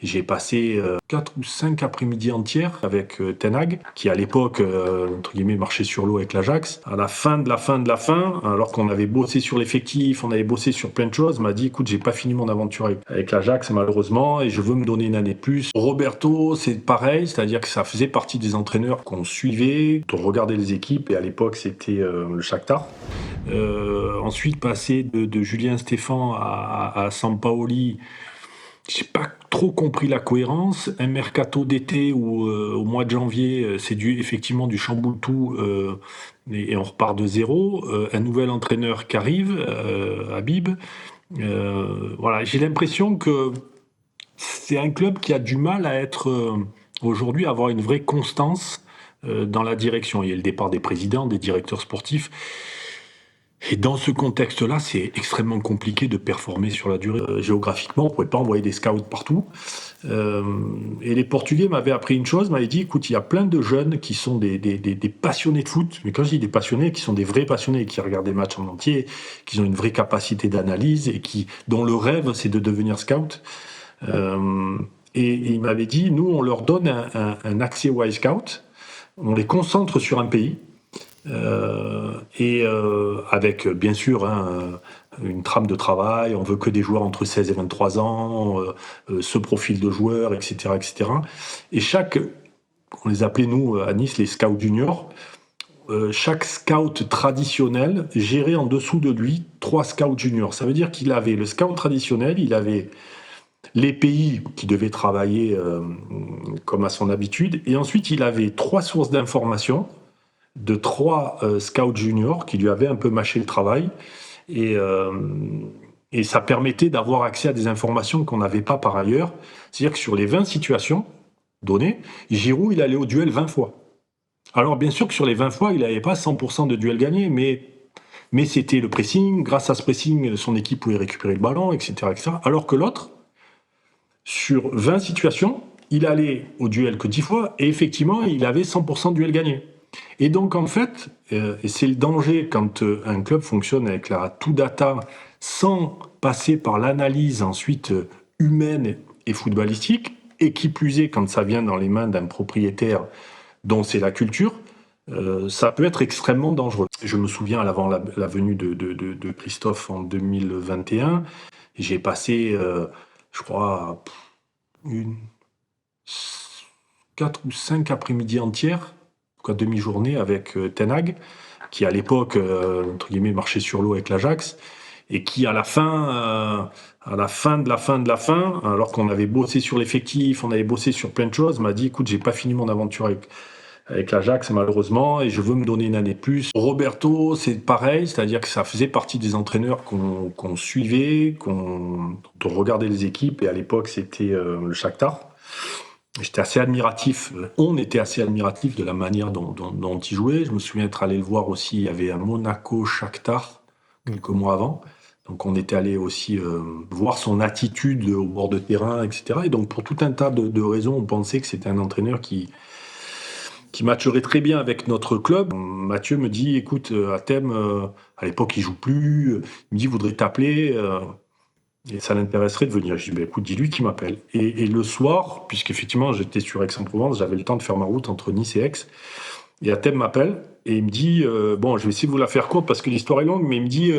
J'ai passé 4 ou 5 après-midi entières avec Ten Hag, qui à l'époque, entre guillemets, marchait sur l'eau avec l'Ajax. À la fin de la fin de la fin, alors qu'on avait bossé sur l'effectif, on avait bossé sur plein de choses, m'a dit, écoute, j'ai pas fini mon aventure avec l'Ajax, malheureusement, et je veux me donner une année de plus. Roberto, c'est pareil, c'est-à-dire que ça faisait partie des entraîneurs qu'on suivait, on regardait les équipes, et à l'époque, c'était le Shakhtar. Ensuite, passer de Julien Stéphan à Sampaoli, j'ai pas trop compris la cohérence. Un mercato d'été où au mois de janvier, c'est effectivement du chamboule-tout et on repart de zéro. Un nouvel entraîneur qui arrive, Habib. Voilà, j'ai l'impression que c'est un club qui a du mal à être aujourd'hui, à avoir une vraie constance dans la direction. Il y a le départ des présidents, des directeurs sportifs. Et dans ce contexte-là, c'est extrêmement compliqué de performer sur la durée. Géographiquement, on ne pouvait pas envoyer des scouts partout. Euh, et les Portugais m'avaient appris une chose, m'avaient dit, écoute, il y a plein de jeunes qui sont des passionnés de foot, mais quand je dis des passionnés, qui sont des vrais passionnés, qui regardent des matchs en entier, qui ont une vraie capacité d'analyse et dont le rêve, c'est de devenir scout. Euh, et il m'avait dit, nous, on leur donne un accès Y Scout, on les concentre sur un pays, avec bien sûr une trame de travail, on veut que des joueurs entre 16 et 23 ans, ce profil de joueurs, etc., etc. Et on les appelait nous à Nice les scouts juniors, chaque scout traditionnel gérait en dessous de lui 3 scouts juniors. Ça veut dire qu'il avait le scout traditionnel, il avait les pays qui devaient travailler comme à son habitude, et ensuite il avait 3 sources d'informations de 3 scouts juniors qui lui avaient un peu mâché le travail. Et, euh, et ça permettait d'avoir accès à des informations qu'on n'avait pas par ailleurs. C'est-à-dire que sur les 20 situations données, Giroud, il allait au duel 20 fois. Alors bien sûr que sur les 20 fois, il n'avait pas 100% de duels gagnés, mais c'était le pressing. Grâce à ce pressing, son équipe pouvait récupérer le ballon, etc., etc. Alors que l'autre, sur 20 situations, il allait au duel que 10 fois, et effectivement, il avait 100% de duels gagnés. Et donc, en fait, et c'est le danger quand un club fonctionne avec la tout data sans passer par l'analyse ensuite humaine et footballistique, et qui plus est quand ça vient dans les mains d'un propriétaire dont c'est la culture, ça peut être extrêmement dangereux. Je me souviens, avant la venue de Christophe en 2021, j'ai passé, je crois, une, 4 ou 5 après-midi entières, quoi, demi-journée avec Ten Hag, qui à l'époque, entre guillemets, marchait sur l'eau avec l'Ajax, et qui à la fin de la fin de la fin, alors qu'on avait bossé sur l'effectif, on avait bossé sur plein de choses, m'a dit, écoute, j'ai pas fini mon aventure avec l'Ajax, malheureusement, et je veux me donner une année de plus. Roberto, c'est pareil, c'est-à-dire que ça faisait partie des entraîneurs qu'on suivait, dont on regardait les équipes, et à l'époque, c'était le Shakhtar. J'étais assez admiratif, on était assez admiratif de la manière dont il jouait. Je me souviens être allé le voir aussi, il y avait un Monaco-Shakhtar quelques mois avant. Donc on était allé aussi voir son attitude au bord de terrain, etc. Et donc pour tout un tas de raisons, on pensait que c'était un entraîneur qui matcherait très bien avec notre club. Mathieu me dit, écoute, Athème, à l'époque il joue plus, il me dit, il voudrait t'appeler. Et ça l'intéresserait de venir. Je dis, ben, écoute, dis-lui qu'il m'appelle. Et le soir, puisqu'effectivement j'étais sur Aix-en-Provence, j'avais le temps de faire ma route entre Nice et Aix, et Athème m'appelle, et il me dit, bon, je vais essayer de vous la faire courte parce que l'histoire est longue, mais il me dit,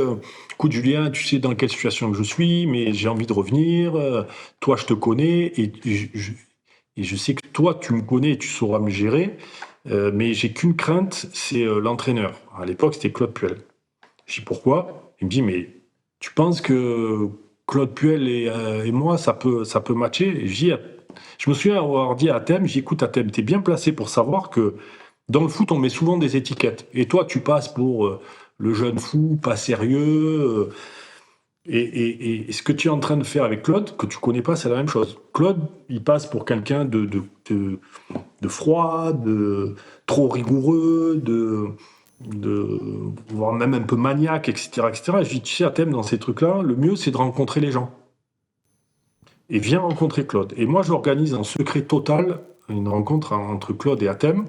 écoute Julien, tu sais dans quelle situation que je suis, mais j'ai envie de revenir, toi je te connais, et je sais que toi tu me connais et tu sauras me gérer, mais j'ai qu'une crainte, c'est l'entraîneur. À l'époque c'était Claude Puel. Je dis pourquoi? Il me dit, mais tu penses que Claude Puel et moi, ça peut matcher? Et je me souviens avoir dit à Thème, j'ai dit, écoute, Thème, t'es bien placé pour savoir que dans le foot, on met souvent des étiquettes. Et toi, tu passes pour le jeune fou, pas sérieux. Et ce que tu es en train de faire avec Claude, que tu connais pas, c'est la même chose. Claude, il passe pour quelqu'un de froid, de trop rigoureux, voire même un peu maniaque, etc., etc. Et je dis, tu sais, à thème dans ces trucs-là, le mieux, c'est de rencontrer les gens. Et viens rencontrer Claude. Et moi, j'organise en secret total une rencontre entre Claude et Athème.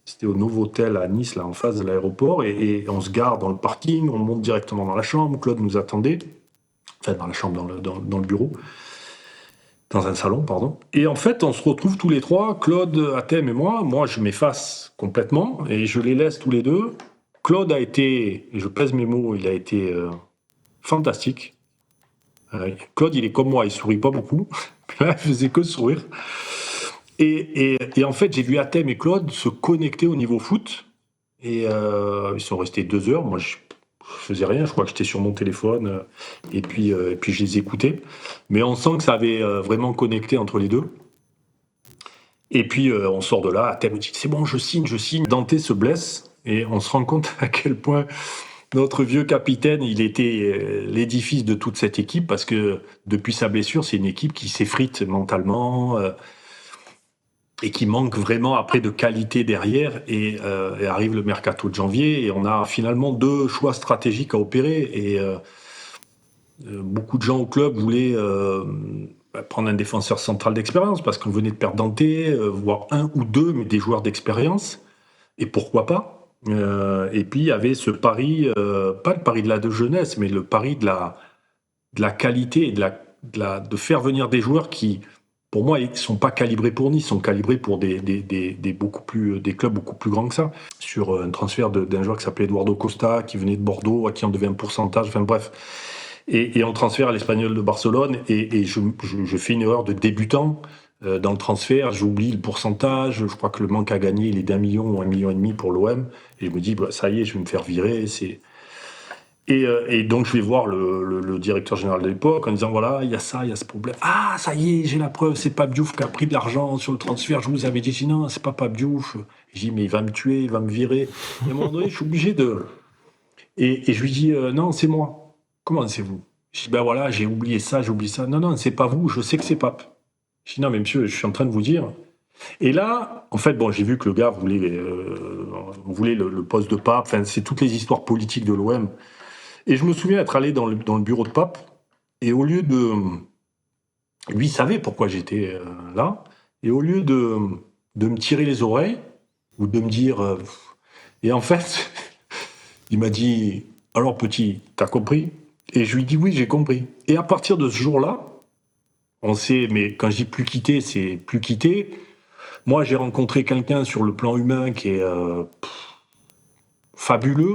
C'était au Novotel à Nice, là, en face de l'aéroport. Et on se gare dans le parking, on monte directement dans la chambre. Claude nous attendait. Enfin, dans la chambre, dans le bureau. dans un salon, pardon. Et en fait, on se retrouve tous les trois, Claude, Athème et moi. Moi, je m'efface complètement et je les laisse tous les deux. Claude a été, et je pèse mes mots, il a été fantastique. Claude, il est comme moi, il sourit pas beaucoup. Là, il faisait que sourire. Et en fait, j'ai vu Athème et Claude se connecter au niveau foot. Et ils sont restés 2 heures. Moi, je faisais rien. Je crois que j'étais sur mon téléphone. Et puis, je les écoutais. Mais on sent que ça avait vraiment connecté entre les deux. Et puis, on sort de là. Athème me dit, c'est bon, je signe, je signe. Dante se blesse. Et on se rend compte à quel point notre vieux capitaine, il était l'édifice de toute cette équipe. Parce que depuis sa blessure, c'est une équipe qui s'effrite mentalement. Et qui manque vraiment après de qualité derrière. Et arrive le mercato de janvier et on a finalement 2 choix stratégiques à opérer. Et beaucoup de gens au club voulaient prendre un défenseur central d'expérience parce qu'on venait de perdre Dante, voire 1 ou 2, mais des joueurs d'expérience. Et pourquoi pas. Et puis il y avait ce pari, pas le pari de la jeunesse, mais le pari de la qualité et de faire venir des joueurs qui, pour moi, ils ne sont pas calibrés pour Nice, ils sont calibrés pour des clubs beaucoup plus grands que ça. Sur un transfert d'un joueur qui s'appelait Eduardo Costa, qui venait de Bordeaux, à qui on devait un pourcentage, enfin bref. Et on transfère à l'Espagnol de Barcelone, et je fais une erreur de débutant dans le transfert, j'oublie le pourcentage, je crois que le manque à gagner, il est d'1 million ou 1,5 million pour l'OM, et je me dis, bah, ça y est, je vais me faire virer, Et donc je vais voir le directeur général de l'époque en disant voilà, il y a ce problème. Ah, ça y est, j'ai la preuve, c'est Pape Diouf qui a pris de l'argent sur le transfert. Je vous avais dit non, c'est pas Pape Diouf. Je dis mais il va me tuer, il va me virer. Et à un moment donné, je suis obligé de. Et je lui dis non, c'est moi. Comment c'est vous? Je dis ben voilà, j'ai oublié ça, j'ai oublié ça. Non, non, c'est pas vous, je sais que c'est Pape. Je dis non, mais monsieur, je suis en train de vous dire. Et là, en fait, bon, j'ai vu que le gars voulait le poste de Pape. Enfin, c'est toutes les histoires politiques de l'OM. Et je me souviens être allé dans le bureau de Pape, et au lieu de. Lui savait pourquoi j'étais là, et au lieu de me tirer les oreilles, ou de me dire. Et en fait, il m'a dit alors petit, t'as compris? Et je lui dis oui, j'ai compris. Et à partir de ce jour-là, on s'est. Mais quand je dis plus quitté, c'est plus quitté. Moi, j'ai rencontré quelqu'un sur le plan humain qui est fabuleux.